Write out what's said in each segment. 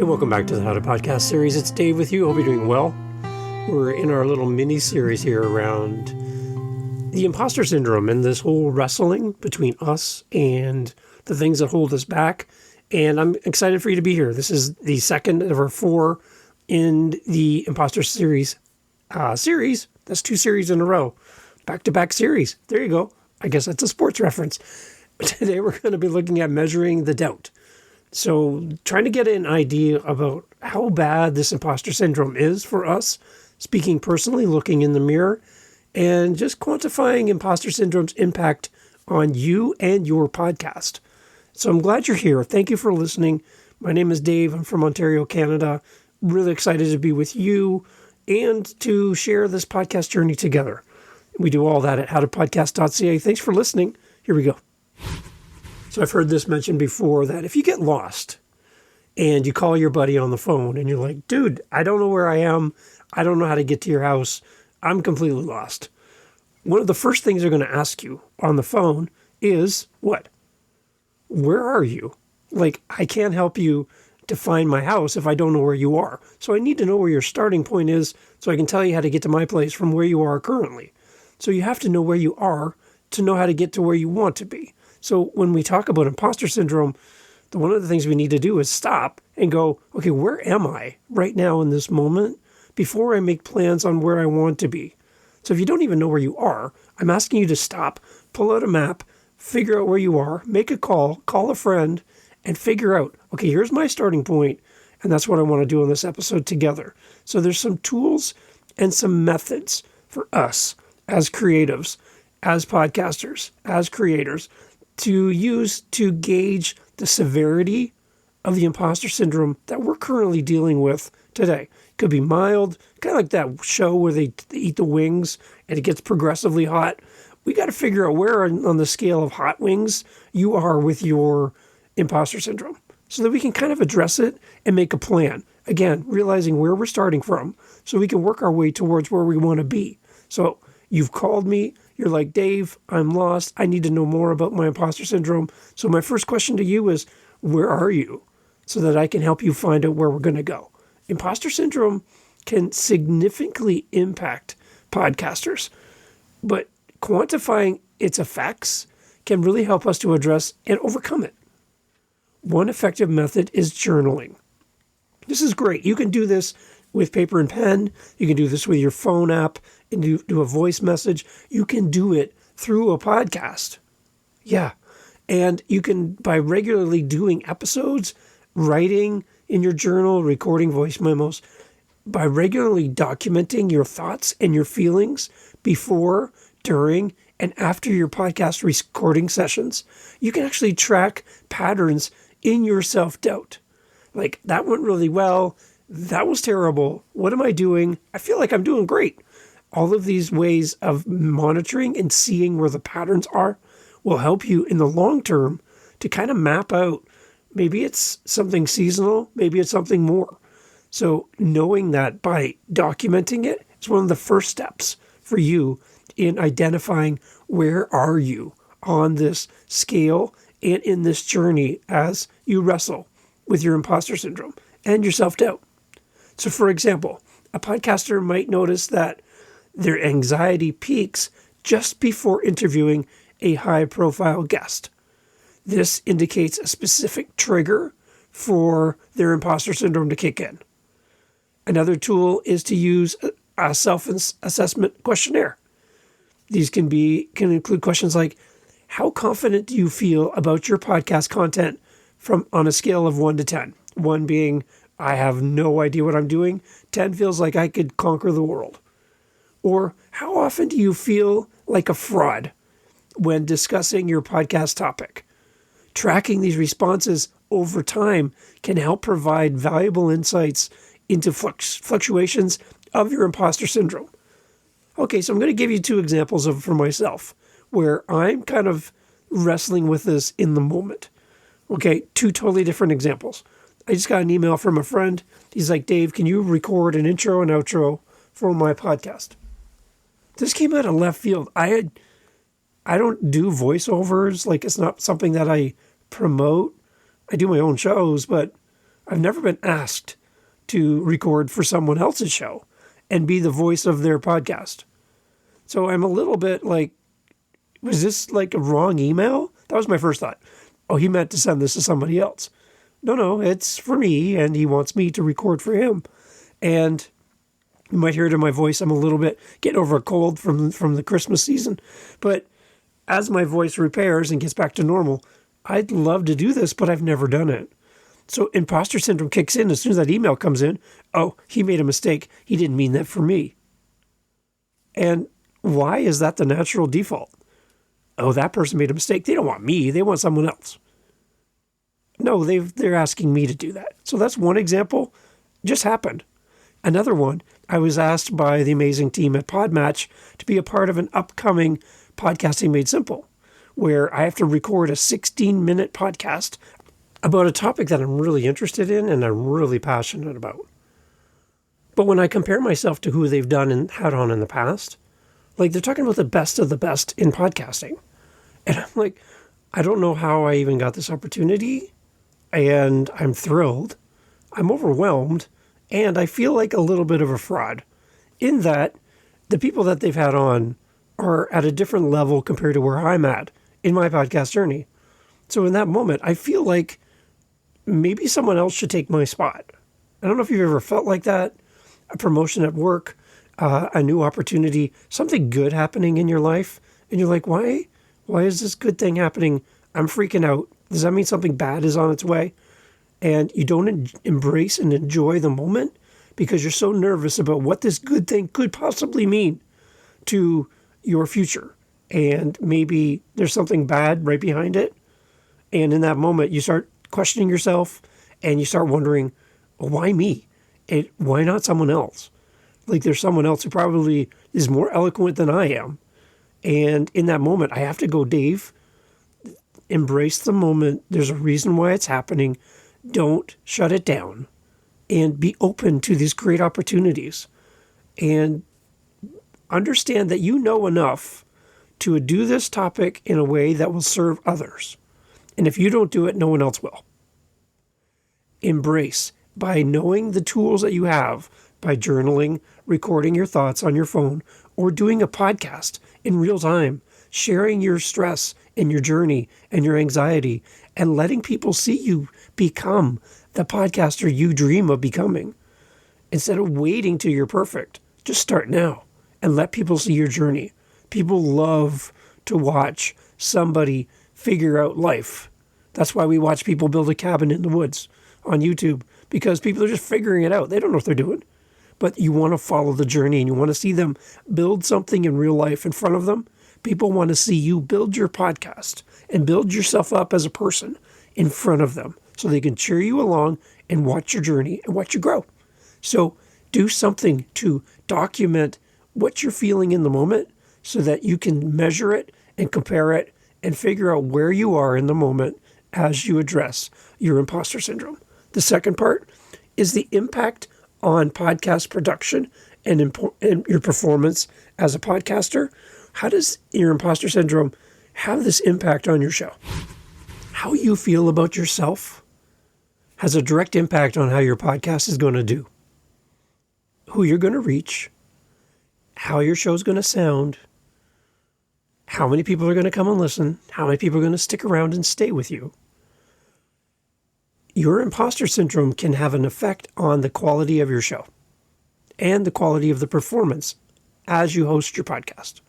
Hey, welcome back to the How to Podcast series. It's Dave with you. Hope you're doing well. We're in our little mini-series here around the imposter syndrome and this whole wrestling between us and the things that hold us back. And I'm excited for you to be here. This is the second of our 4 in the imposter series. That's 2 series in a row. Back-to-back series. There you go. I guess that's a sports reference. Today we're going to be looking at measuring the doubt. So trying to get an idea about how bad this imposter syndrome is for us, speaking personally, looking in the mirror, and just quantifying imposter syndrome's impact on you and your podcast. So I'm glad you're here. Thank you for listening. My name is Dave. I'm from Ontario, Canada. Really excited to be with you and to share this podcast journey together. We do all that at howtopodcast.ca. Thanks for listening. Here we go. So I've heard this mentioned before that if you get lost and you call your buddy on the phone and you're like, dude, I don't know where I am. I don't know how to get to your house. I'm completely lost. One of the first things they're going to ask you on the phone is what? Where are you? Like, I can't help you to find my house if I don't know where you are. So I need to know where your starting point is so I can tell you how to get to my place from where you are currently. So you have to know where you are to know how to get to where you want to be. So when we talk about imposter syndrome, one of the things we need to do is stop and go, okay, where am I right now in this moment before I make plans on where I want to be? So if you don't even know where you are, I'm asking you to stop, pull out a map, figure out where you are, make a call a friend, and figure out, okay, here's my starting point, and that's what I want to do in this episode together. So there's some tools and some methods for us as creatives, as podcasters, as creators, to use to gauge the severity of the imposter syndrome that we're currently dealing with today. It could be mild, kind of like that show where they eat the wings and it gets progressively hot. We got to figure out where on the scale of hot wings you are with your imposter syndrome so that we can kind of address it and make a plan. Again, realizing where we're starting from so we can work our way towards where we want to be. So you've called me. You're like, Dave, I'm lost. I need to know more about my imposter syndrome. So my first question to you is, where are you? So that I can help you find out where we're going to go. Imposter syndrome can significantly impact podcasters, but quantifying its effects can really help us to address and overcome it. One effective method is journaling. This is great. You can do this with paper and pen. You can do this with your phone app and do a voice message. You can do it through a podcast. Yeah. And you can, by regularly doing episodes, writing in your journal, recording voice memos, by regularly documenting your thoughts and your feelings before, during, and after your podcast recording sessions, you can actually track patterns in your self-doubt. Like, that went really well. That was terrible. What am I doing? I feel like I'm doing great. All of these ways of monitoring and seeing where the patterns are will help you in the long term to kind of map out. Maybe it's something seasonal. Maybe it's something more. So knowing that by documenting it is one of the first steps for you in identifying where are you on this scale and in this journey as you wrestle with your imposter syndrome and your self-doubt. So for example, a podcaster might notice that their anxiety peaks just before interviewing a high-profile guest. This indicates a specific trigger for their imposter syndrome to kick in. Another tool is to use a self-assessment questionnaire. These can include questions like, how confident do you feel about your podcast content on a scale of 1 to 10? 1 being, I have no idea what I'm doing. 10 feels like I could conquer the world. Or how often do you feel like a fraud when discussing your podcast topic? Tracking these responses over time can help provide valuable insights into fluctuations of your imposter syndrome. Okay, so I'm going to give you 2 examples for myself where I'm kind of wrestling with this in the moment. Okay, 2 totally different examples. I just got an email from a friend. He's like, Dave, can you record an intro and outro for my podcast? This came out of left field. I don't do voiceovers. Like, it's not something that I promote. I do my own shows, but I've never been asked to record for someone else's show and be the voice of their podcast. So I'm a little bit like, was this like a wrong email? That was my first thought. Oh, he meant to send this to somebody else. No, it's for me, and he wants me to record for him. And you might hear it in my voice. I'm a little bit getting over a cold from the Christmas season. But as my voice repairs and gets back to normal, I'd love to do this, but I've never done it. So imposter syndrome kicks in as soon as that email comes in. Oh, he made a mistake. He didn't mean that for me. And why is that the natural default? Oh, that person made a mistake. They don't want me. They want someone else. No, they're asking me to do that. So that's one example. Just happened. Another one, I was asked by the amazing team at Podmatch to be a part of an upcoming Podcasting Made Simple, where I have to record a 16-minute podcast about a topic that I'm really interested in and I'm really passionate about. But when I compare myself to who they've done and had on in the past, like they're talking about the best of the best in podcasting. And I'm like, I don't know how I even got this opportunity. And I'm thrilled. I'm overwhelmed. And I feel like a little bit of a fraud in that the people that they've had on are at a different level compared to where I'm at in my podcast journey. So in that moment, I feel like maybe someone else should take my spot. I don't know if you've ever felt like that. A promotion at work, a new opportunity, something good happening in your life. And you're like, why is this good thing happening? I'm freaking out. Does that mean something bad is on its way? And you don't embrace and enjoy the moment because you're so nervous about what this good thing could possibly mean to your future. And maybe there's something bad right behind it. And in that moment, you start questioning yourself and you start wondering, well, why me? And why not someone else? Like there's someone else who probably is more eloquent than I am. And in that moment, I have to go, Dave, embrace the moment. There's a reason why it's happening. Don't shut it down and be open to these great opportunities and understand that you know enough to do this topic in a way that will serve others. And if you don't do it, no one else will. Embrace by knowing the tools that you have, by journaling, recording your thoughts on your phone, or doing a podcast in real time, sharing your stress and your journey and your anxiety, and letting people see you become the podcaster you dream of becoming. Instead of waiting till you're perfect, just start now and let people see your journey. People love to watch somebody figure out life. That's why we watch people build a cabin in the woods on YouTube, because people are just figuring it out. They don't know what they're doing. But you want to follow the journey and you want to see them build something in real life in front of them. People want to see you build your podcast and build yourself up as a person in front of them so they can cheer you along and watch your journey and watch you grow. So do something to document what you're feeling in the moment so that you can measure it and compare it and figure out where you are in the moment as you address your imposter syndrome. The second part is the impact on podcast production and your performance as a podcaster. How does your imposter syndrome have this impact on your show? How you feel about yourself has a direct impact on how your podcast is going to do, who you're going to reach, how your show is going to sound, how many people are going to come and listen, how many people are going to stick around and stay with you. Your imposter syndrome can have an effect on the quality of your show and the quality of the performance as you host your podcast.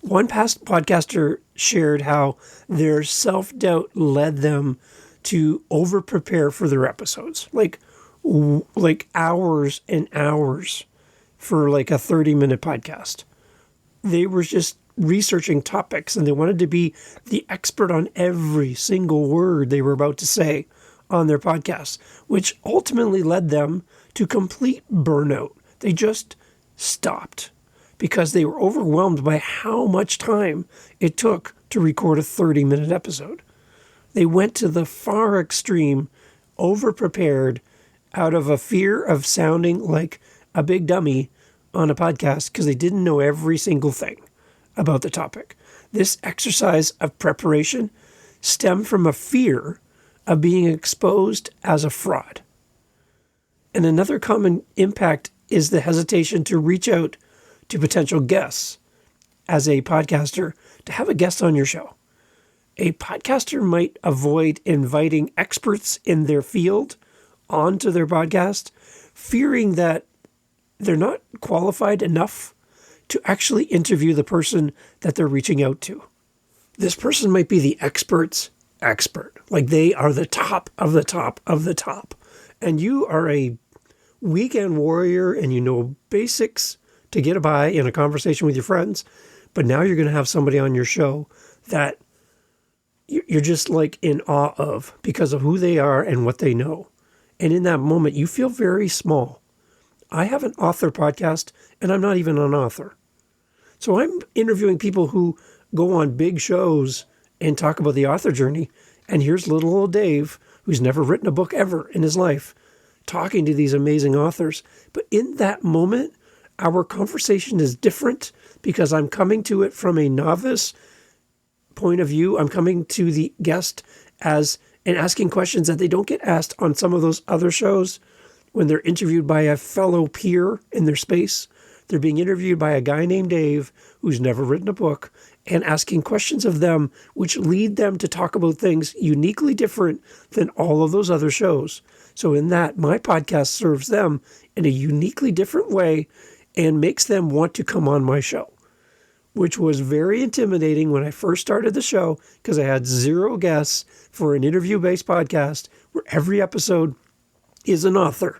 One past podcaster shared how their self-doubt led them to over-prepare for their episodes, like hours and hours for like a 30-minute podcast. They were just researching topics and they wanted to be the expert on every single word they were about to say on their podcast, which ultimately led them to complete burnout. They just stopped because they were overwhelmed by how much time it took to record a 30-minute episode. They went to the far extreme, over-prepared, out of a fear of sounding like a big dummy on a podcast because they didn't know every single thing about the topic. This exercise of preparation stemmed from a fear of being exposed as a fraud. And another common impact is the hesitation to reach out to potential guests as a podcaster to have a guest on your show. A podcaster might avoid inviting experts in their field onto their podcast, fearing that they're not qualified enough to actually interview the person that they're reaching out to. This person might be the expert's expert. Like they are the top of the top of the top. And you are a weekend warrior and you know basics to get by in a conversation with your friends. But now you're going to have somebody on your show that you're just like in awe of because of who they are and what they know. And in that moment, you feel very small. I have an author podcast and I'm not even an author. So I'm interviewing people who go on big shows and talk about the author journey. And here's little old Dave, who's never written a book ever in his life, talking to these amazing authors. But in that moment, our conversation is different because I'm coming to it from a novice point of view. I'm coming to the guest and asking questions that they don't get asked on some of those other shows when they're interviewed by a fellow peer in their space. They're being interviewed by a guy named Dave who's never written a book and asking questions of them, which lead them to talk about things uniquely different than all of those other shows. So in that, my podcast serves them in a uniquely different way and makes them want to come on my show, which was very intimidating when I first started the show because I had 0 guests for an interview-based podcast where every episode is an author.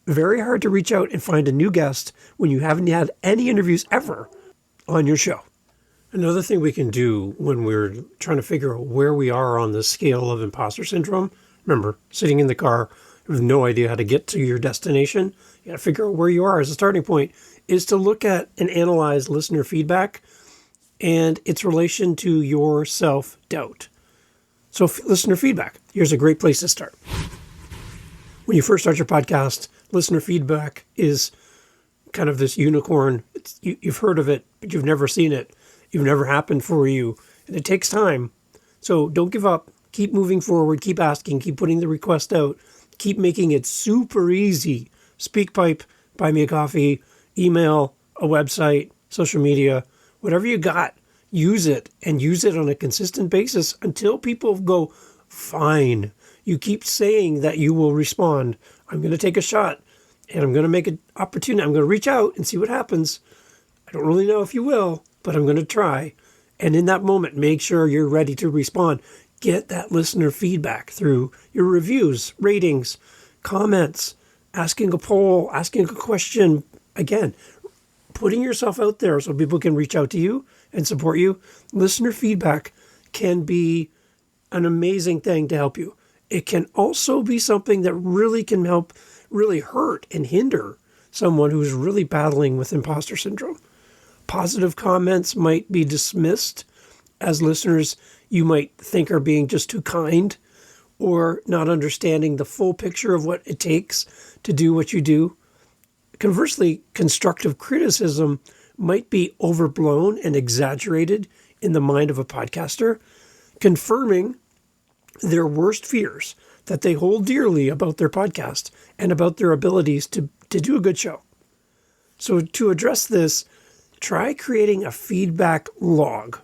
Very hard to reach out and find a new guest when you haven't had any interviews ever on your show. Another thing we can do when we're trying to figure out where we are on the scale of imposter syndrome, remember, sitting in the car with no idea how to get to your destination, you got to figure out where you are as a starting point, is to look at and analyze listener feedback and its relation to your self-doubt. So listener feedback, here's a great place to start. When you first start your podcast, listener feedback is kind of this unicorn. You've heard of it, but you've never seen it. You've never happened for you. And it takes time. So don't give up. Keep moving forward. Keep asking. Keep putting the request out. Keep making it super easy. SpeakPipe, buy me a coffee, email, a website, social media, whatever you got, use it and use it on a consistent basis until people go, fine. You keep saying that you will respond. I'm going to take a shot and I'm going to make an opportunity. I'm going to reach out and see what happens. I don't really know if you will, but I'm going to try. And in that moment, make sure you're ready to respond. Get that listener feedback through your reviews, ratings, comments, asking a poll, asking a question. Again, putting yourself out there so people can reach out to you and support you. Listener feedback can be an amazing thing to help you. It can also be something that really can help really hurt and hinder someone who's really battling with imposter syndrome. Positive comments might be dismissed as listeners you might think are being just too kind or not understanding the full picture of what it takes to do what you do. Conversely, constructive criticism might be overblown and exaggerated in the mind of a podcaster, confirming their worst fears that they hold dearly about their podcast and about their abilities to do a good show. So to address this, try creating a feedback log.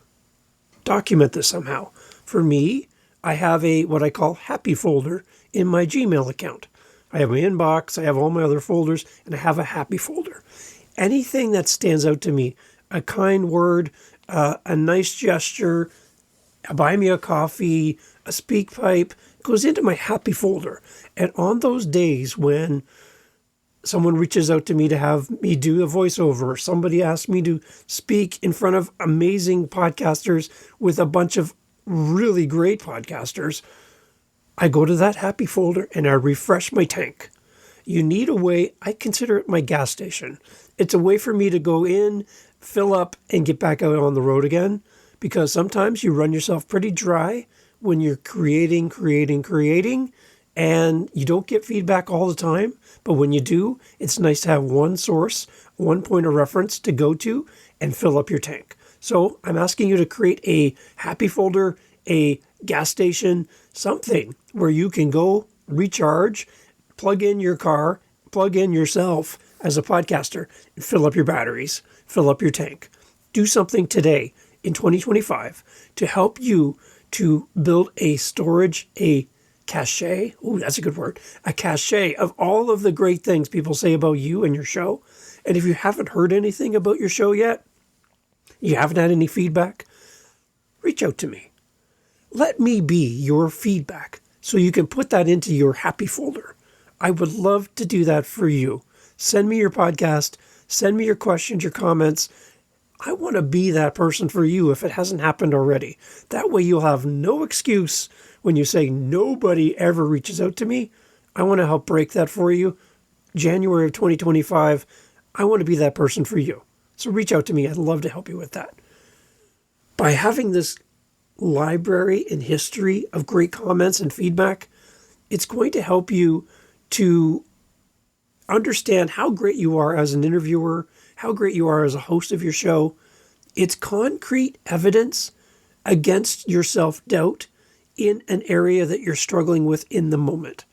Document this somehow. For me, I have what I call happy folder in my Gmail account. I have my inbox, I have all my other folders, and I have a happy folder. Anything that stands out to me, a kind word, a nice gesture, buy me a coffee, a SpeakPipe, goes into my happy folder. And on those days when someone reaches out to me to have me do a voiceover, or somebody asks me to speak in front of amazing podcasters with a bunch of really great podcasters, I go to that happy folder and I refresh my tank. You need a way, I consider it my gas station. It's a way for me to go in, fill up, and get back out on the road again, because sometimes you run yourself pretty dry when you're creating, and you don't get feedback all the time. But when you do, it's nice to have one source, one point of reference to go to and fill up your tank. So I'm asking you to create a happy folder, a gas station, something where you can go recharge, plug in your car, plug in yourself as a podcaster, and fill up your batteries, fill up your tank. Do something today in 2025 to help you to build a storage, a cache. Ooh, that's a good word. A cache of all of the great things people say about you and your show. And if you haven't heard anything about your show yet, you haven't had any feedback, reach out to me. Let me be your feedback so you can put that into your happy folder. I would love to do that for you. Send me your podcast. Send me your questions, your comments. I want to be that person for you if it hasn't happened already. That way you'll have no excuse when you say nobody ever reaches out to me. I want to help break that for you. January of 2025, I want to be that person for you. So reach out to me. I'd love to help you with that. By having this library and history of great comments and feedback, it's going to help you to understand how great you are as an interviewer, how great you are as a host of your show. It's concrete evidence against your self-doubt in an area that you're struggling with in the moment.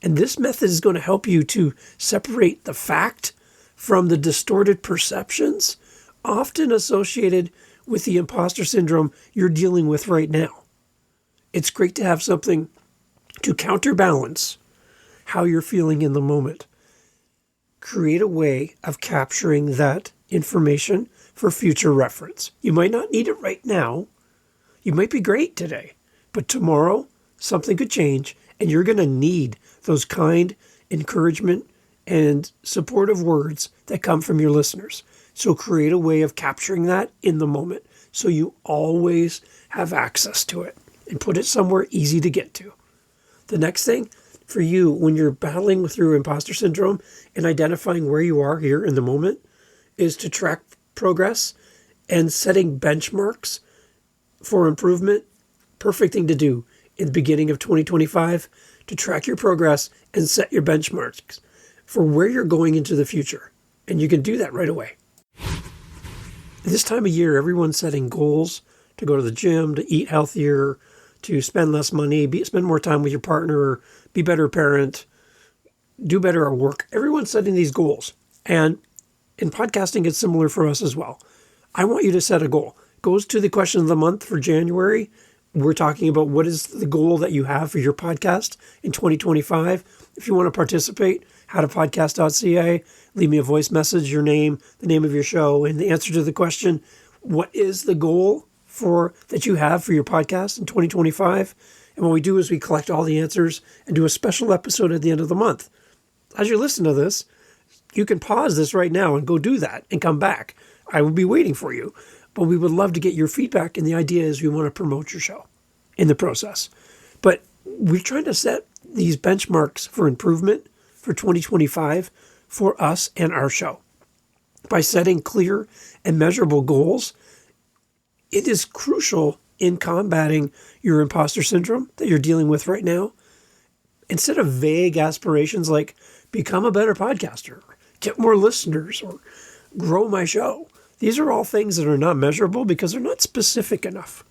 And this method is going to help you to separate the fact from the distorted perceptions often associated with the imposter syndrome you're dealing with right now. It's great to have something to counterbalance how you're feeling in the moment. Create a way of capturing that information for future reference. You might not need it right now. You might be great today, but tomorrow something could change and you're going to need those kind encouragement and supportive words that come from your listeners. So create a way of capturing that in the moment so you always have access to it and put it somewhere easy to get to. The next thing for you when you're battling through imposter syndrome and identifying where you are here in the moment is to track progress and setting benchmarks for improvement. Perfect thing to do in the beginning of 2025 to track your progress and set your benchmarks for where you're going into the future. And you can do that right away. This time of year, everyone's setting goals to go to the gym, to eat healthier, to spend less money, spend more time with your partner, be a better parent, do better at work. Everyone's setting these goals. And in podcasting, it's similar for us as well. I want you to set a goal. Goes to the question of the month for January. We're talking about what is the goal that you have for your podcast in 2025. If you want to participate, howtopodcast.ca, leave me a voice message, your name, the name of your show, and the answer to the question, what is the goal that you have for your podcast in 2025? And what we do is we collect all the answers and do a special episode at the end of the month. As you listen to this, you can pause this right now and go do that and come back. I will be waiting for you. But we would love to get your feedback, and the idea is we want to promote your show in the process. But we're trying to set these benchmarks for improvement for 2025 for us and our show. By setting clear and measurable goals, it is crucial in combating your imposter syndrome that you're dealing with right now. Instead of vague aspirations like become a better podcaster, get more listeners, or grow my show, these are all things that are not measurable because they're not specific enough.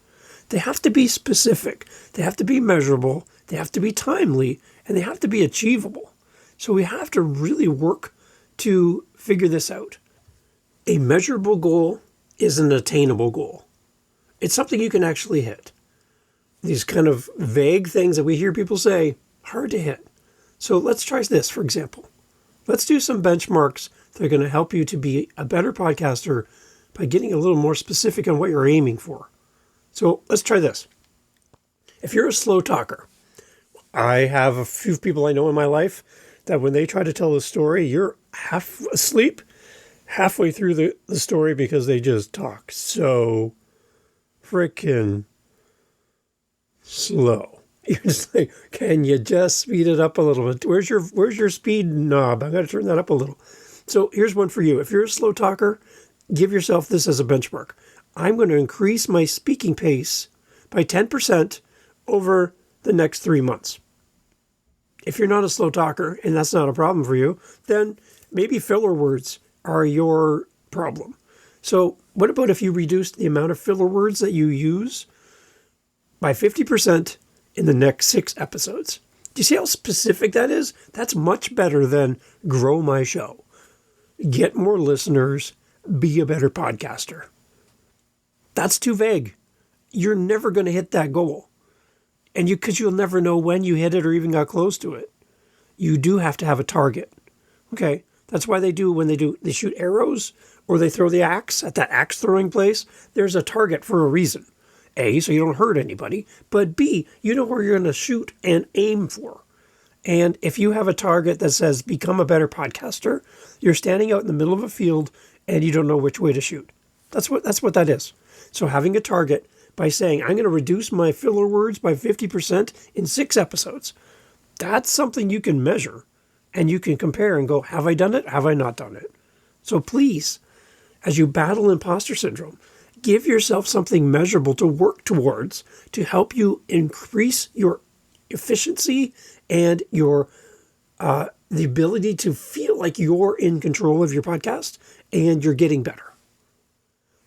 They have to be specific. They have to be measurable. They have to be timely, and they have to be achievable. So we have to really work to figure this out. A measurable goal is an attainable goal. It's something you can actually hit. These kind of vague things that we hear people say, hard to hit. So let's try this, for example. Let's do some benchmarks that are going to help you to be a better podcaster by getting a little more specific on what you're aiming for. So let's try this. If you're a slow talker, I have a few people I know in my life that when they try to tell a story, you're half asleep halfway through the story because they just talk so freaking slow. You're just like, can you just speed it up a little bit? Where's your speed knob? I got to turn that up a little. So here's one for you. If you're a slow talker, give yourself this as a benchmark. I'm going to increase my speaking pace by 10% over the next 3 months. If you're not a slow talker and that's not a problem for you, then maybe filler words are your problem. So what about if you reduce the amount of filler words that you use by 50% in the next 6 episodes. Do you see how specific that is? That's much better than grow my show, get more listeners, be a better podcaster. That's too vague. You're never going to hit that goal. And because you'll never know when you hit it or even got close to it. You do have to have a target. Okay, that's why they shoot arrows or they throw the axe at that axe throwing place. There's a target for a reason. A, so you don't hurt anybody, but B, you know where you're going to shoot and aim for. And if you have a target that says become a better podcaster, you're standing out in the middle of a field and you don't know which way to shoot. That's what that is. So having a target by saying, I'm going to reduce my filler words by 50% in 6 episodes. That's something you can measure and you can compare and go, have I done it? Have I not done it? So please, as you battle imposter syndrome, give yourself something measurable to work towards to help you increase your efficiency and your the ability to feel like you're in control of your podcast and you're getting better.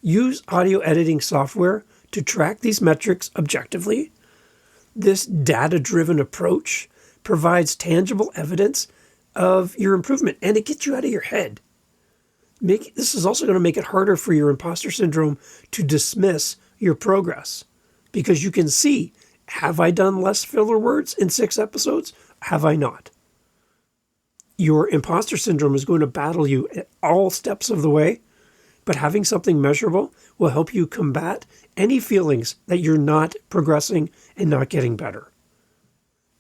Use audio editing software to track these metrics objectively. This data-driven approach provides tangible evidence of your improvement, and it gets you out of your head. This is also going to make it harder for your imposter syndrome to dismiss your progress, because you can see, have I done less filler words in 6 episodes? Have I not? Your imposter syndrome is going to battle you at all steps of the way, but having something measurable will help you combat any feelings that you're not progressing and not getting better.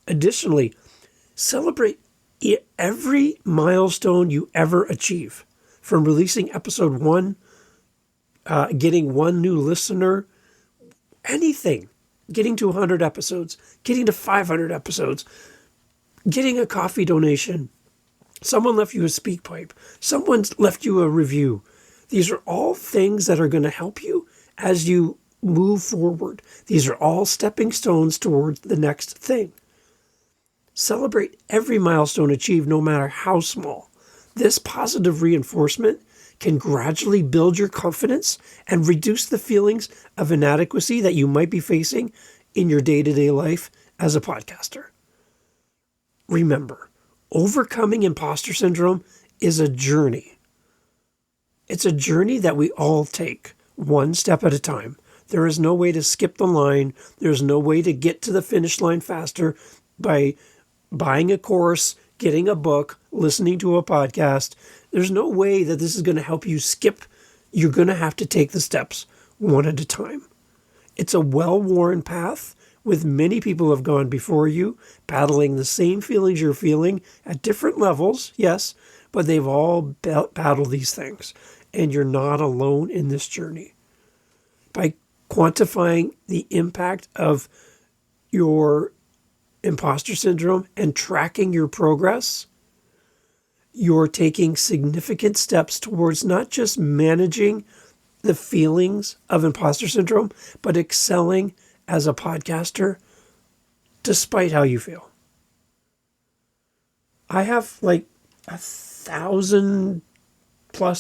Additionally, celebrate every milestone you ever achieve, from releasing episode 1, getting 1 new listener, anything, getting to 100 episodes, getting to 500 episodes, getting a coffee donation, someone left you a speak pipe, someone's left you a review. These are all things that are going to help you as you move forward. These are all stepping stones towards the next thing. Celebrate every milestone achieved, no matter how small. This positive reinforcement can gradually build your confidence and reduce the feelings of inadequacy that you might be facing in your day-to-day life as a podcaster. Remember, overcoming imposter syndrome is a journey. It's a journey that we all take, one step at a time. There is no way to skip the line. There's no way to get to the finish line faster by buying a course, getting a book, listening to a podcast. There's no way that this is going to help you skip. You're going to have to take the steps one at a time. It's a well-worn path with many people who have gone before you, battling the same feelings you're feeling at different levels, yes, but they've all battled these things. And you're not alone in this journey. By quantifying the impact of your imposter syndrome and tracking your progress, you're taking significant steps towards not just managing the feelings of imposter syndrome, but excelling as a podcaster despite how you feel. I have like 1,000+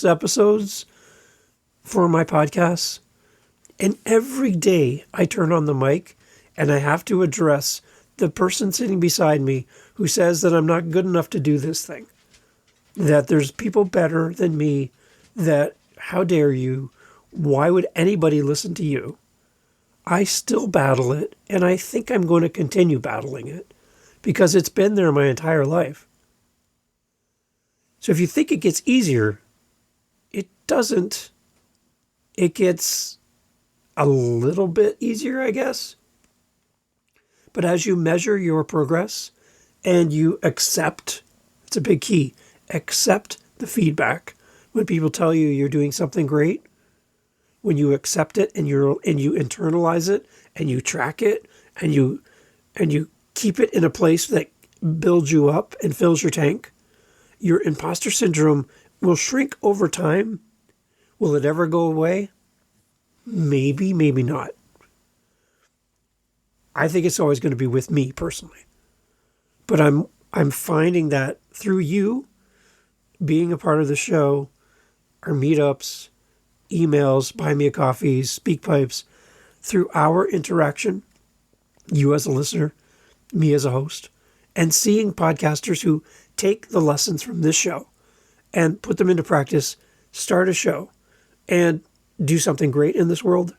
episodes for my podcasts, and every day I turn on the mic and I have to address the person sitting beside me who says that I'm not good enough to do this thing, that there's people better than me, that how dare you, why would anybody listen to you? I still battle it, and I think I'm going to continue battling it because it's been there my entire life. So if you think it gets easier, it doesn't. It gets a little bit easier, I guess. But as you measure your progress and you accept, it's a big key, accept the feedback. When people tell you you're doing something great, when you accept it and you internalize it and you track it and you keep it in a place that builds you up and fills your tank, your imposter syndrome will shrink over time. Will it ever go away? Maybe, maybe not. I think it's always going to be with me personally. But I'm finding that through you being a part of the show, our meetups, emails, buy me a coffees, speak pipes, through our interaction, you as a listener, me as a host, and seeing podcasters who take the lessons from this show and put them into practice, start a show, and do something great in this world.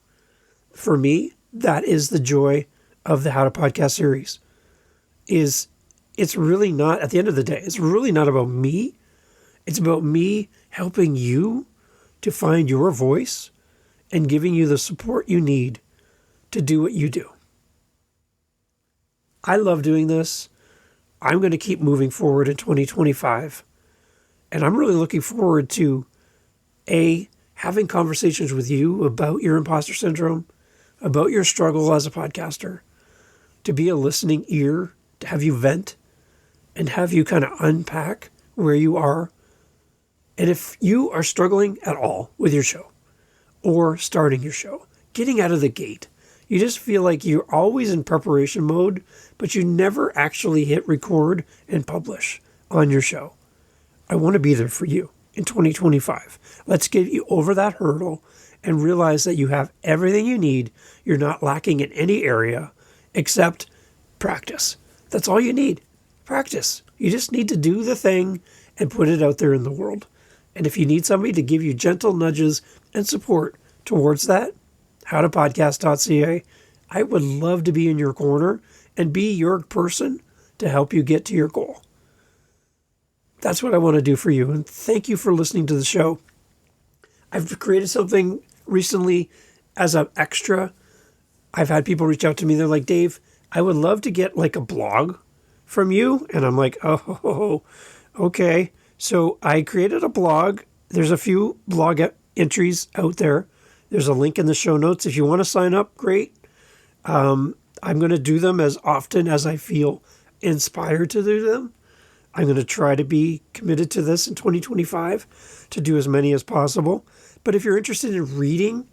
For me, that is the joy of the How to Podcast series. It's really not, at the end of the day, it's really not about me. It's about me helping you to find your voice and giving you the support you need to do what you do. I love doing this. I'm going to keep moving forward in 2025. And I'm really looking forward to, having conversations with you about your imposter syndrome, about your struggle as a podcaster, to be a listening ear, to have you vent, and have you kind of unpack where you are. And if you are struggling at all with your show or starting your show, getting out of the gate, you just feel like you're always in preparation mode, but you never actually hit record and publish on your show. I want to be there for you in 2025. Let's get you over that hurdle and realize that you have everything you need. You're not lacking in any area except practice. That's all you need. Practice. You just need to do the thing and put it out there in the world. And if you need somebody to give you gentle nudges and support towards that, howtopodcast.ca, I would love to be in your corner and be your person to help you get to your goal. That's what I want to do for you. And thank you for listening to the show. I've created something recently as an extra. I've had people reach out to me. They're like, Dave, I would love to get like a blog from you. And I'm like, oh, okay. So I created a blog. There's a few blog entries out there. There's a link in the show notes. If you want to sign up, great. I'm going to do them as often as I feel inspired to do them. I'm going to try to be committed to this in 2025 to do as many as possible. But if you're interested in reading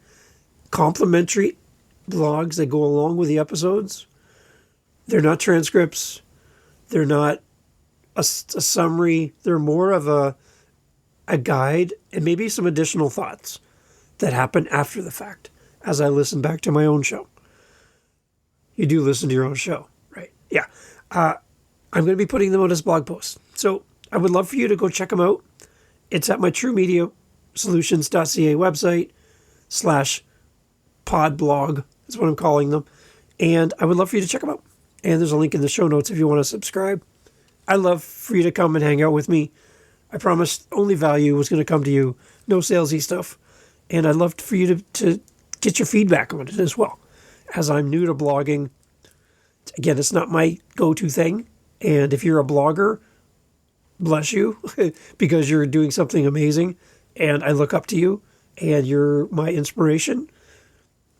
complimentary blogs that go along with the episodes, they're not transcripts. They're not a summary. They're more of a guide and maybe some additional thoughts that happen after the fact as I listen back to my own show. You do listen to your own show, right? Yeah. I'm going to be putting them out as blog posts. So I would love for you to go check them out. It's at my truemediasolutions.ca website /podblog is what I'm calling them. And I would love for you to check them out. And there's a link in the show notes if you want to subscribe. I'd love for you to come and hang out with me. I promised only value was going to come to you. No salesy stuff. And I'd love for you to get your feedback on it as well. As I'm new to blogging, again, it's not my go-to thing. And if you're a blogger, bless you, because you're doing something amazing. And I look up to you, and you're my inspiration.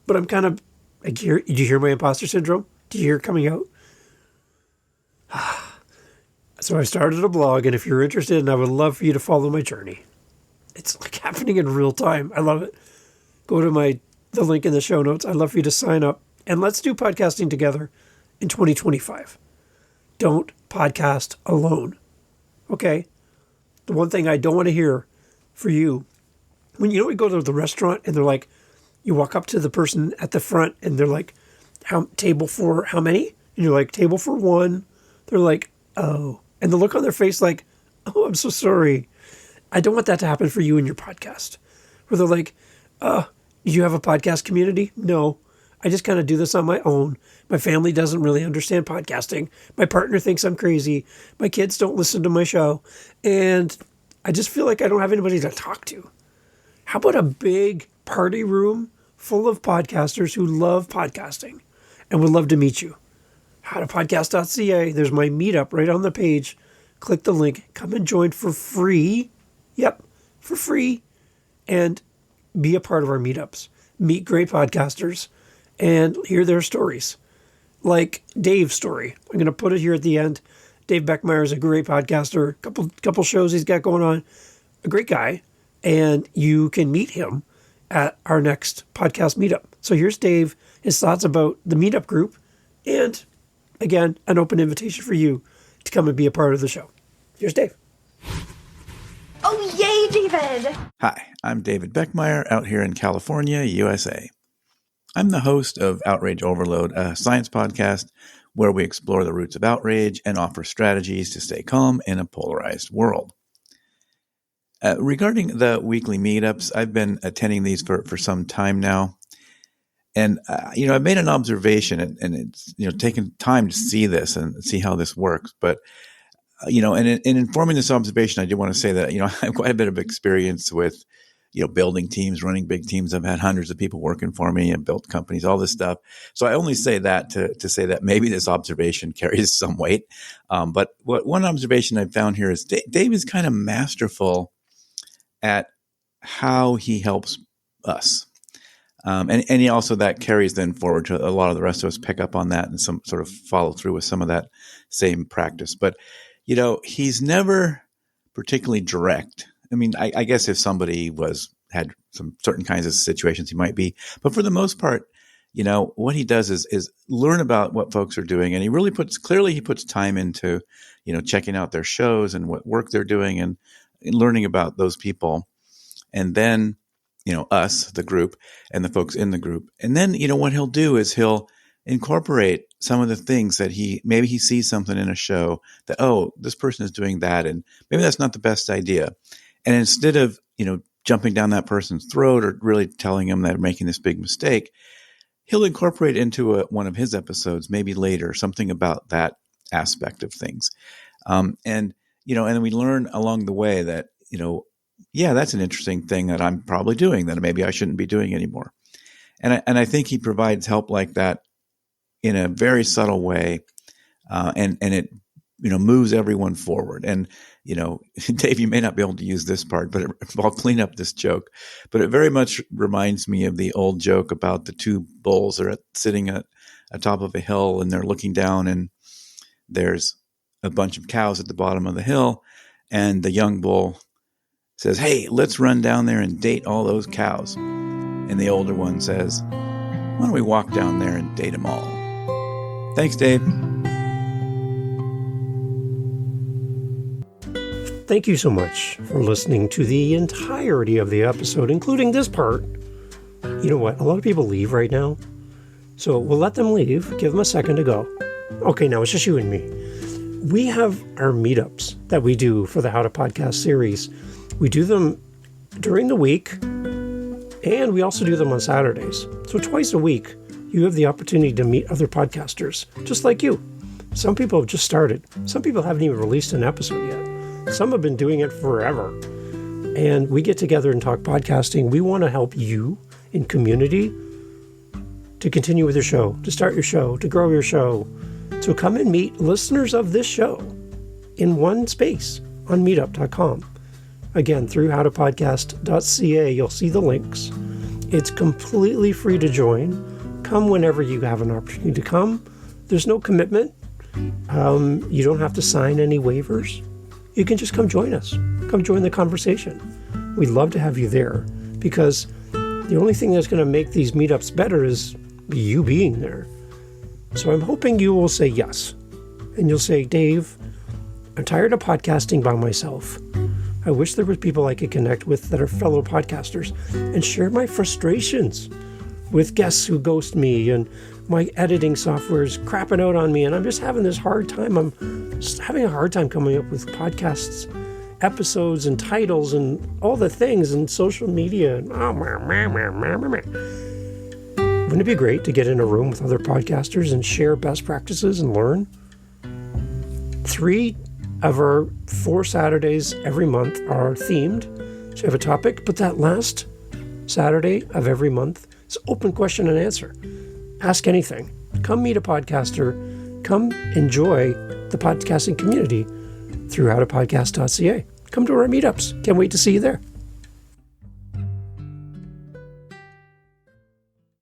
But I'm kind of, did you hear my imposter syndrome? Did you hear it coming out? So I started a blog, and if you're interested, and I would love for you to follow my journey. It's like happening in real time. I love it. Go to the link in the show notes. I'd love for you to sign up, and let's do podcasting together in 2025. Don't podcast alone. Okay? The one thing I don't want to hear for you, when we go to the restaurant and they're like, you walk up to the person at the front and they're like, table for how many? And you're like, table for one. They're like, oh. And the look on their face like, oh, I'm so sorry. I don't want that to happen for you in your podcast. Where they're like, do you have a podcast community? No. I just kind of do this on my own. My family doesn't really understand podcasting. My partner thinks I'm crazy. My kids don't listen to my show. And I just feel like I don't have anybody to talk to. How about a big party room full of podcasters who love podcasting and would love to meet you? Howtopodcast.ca. There's my meetup right on the page. Click the link. Come and join for free. Yep, for free. And be a part of our meetups. Meet great podcasters and hear their stories. Like Dave's story. I'm going to put it here at the end. Dave Beckmeyer is a great podcaster. Couple shows he's got going on. A great guy. And you can meet him at our next podcast meetup. So here's Dave, his thoughts about the meetup group. And again, an open invitation for you to come and be a part of the show. Here's Dave. Oh, yay, David! Hi, I'm David Beckmeyer out here in California, USA. I'm the host of Outrage Overload, a science podcast where we explore the roots of outrage and offer strategies to stay calm in a polarized world. Regarding the weekly meetups, I've been attending these for some time now. And, I've made an observation and it's, taken time to see this and see how this works. But, and in informing this observation, I do want to say that, I have quite a bit of experience with, building teams, running big teams. I've had hundreds of people working for me and built companies, all this stuff. So I only say that to say that maybe this observation carries some weight. But one observation I've found here is Dave is kind of masterful at how he helps us. And he also that carries then forward to a lot of the rest of us pick up on that and some sort of follow through with some of that same practice. But, he's never particularly direct. I mean, I guess if somebody had some certain kinds of situations he might be, but for the most part, what he does is learn about what folks are doing. And he really puts time into, checking out their shows and what work they're doing and learning about those people. And then, us, the group, and the folks in the group. And then, what he'll do is he'll incorporate some of the things that maybe he sees something in a show that, oh, this person is doing that. And maybe that's not the best idea. And instead of, jumping down that person's throat or really telling them that they're making this big mistake, he'll incorporate into one of his episodes, maybe later, something about that aspect of things. And then we learn along the way that, yeah, that's an interesting thing that I'm probably doing that maybe I shouldn't be doing anymore. And I think he provides help like that in a very subtle way. And it, moves everyone forward. And, Dave, you may not be able to use this part, but I'll clean up this joke. But it very much reminds me of the old joke about the two bulls that are sitting at top of a hill and they're looking down and there's a bunch of cows at the bottom of the hill. And the young bull says, "Hey, let's run down there and date all those cows." And the older one says, "Why don't we walk down there and date them all?" Thanks, Dave. Thank you so much for listening to the entirety of the episode, including this part. You know what? A lot of people leave right now. So we'll let them leave. Give them a second to go. Okay, now it's just you and me. We have our meetups that we do for the How to Podcast series. We do them during the week, and we also do them on Saturdays. So twice a week, you have the opportunity to meet other podcasters, just like you. Some people have just started. Some people haven't even released an episode yet. Some have been doing it forever. And we get together and talk podcasting. We want to help you in community to continue with your show, to start your show, to grow your show. So come and meet listeners of this show in one space on meetup.com. Again, through howtopodcast.ca, you'll see the links. It's completely free to join. Come whenever you have an opportunity to come. There's no commitment. You don't have to sign any waivers. You can just come join us. Come join the conversation. We'd love to have you there because the only thing that's going to make these meetups better is you being there. So I'm hoping you will say yes. And you'll say, "Dave, I'm tired of podcasting by myself. I wish there were people I could connect with that are fellow podcasters and share my frustrations with guests who ghost me and my editing software is crapping out on me and I'm just having this hard time. I'm just having a hard time coming up with podcasts, episodes and titles and all the things and social media. Wouldn't it be great to get in a room with other podcasters and share best practices and learn? 3 of our 4 Saturdays every month are themed. So you have a topic, but that last Saturday of every month is open question and answer. Ask anything. Come meet a podcaster. Come enjoy the podcasting community through howtopodcast.ca. Come to our meetups. Can't wait to see you there.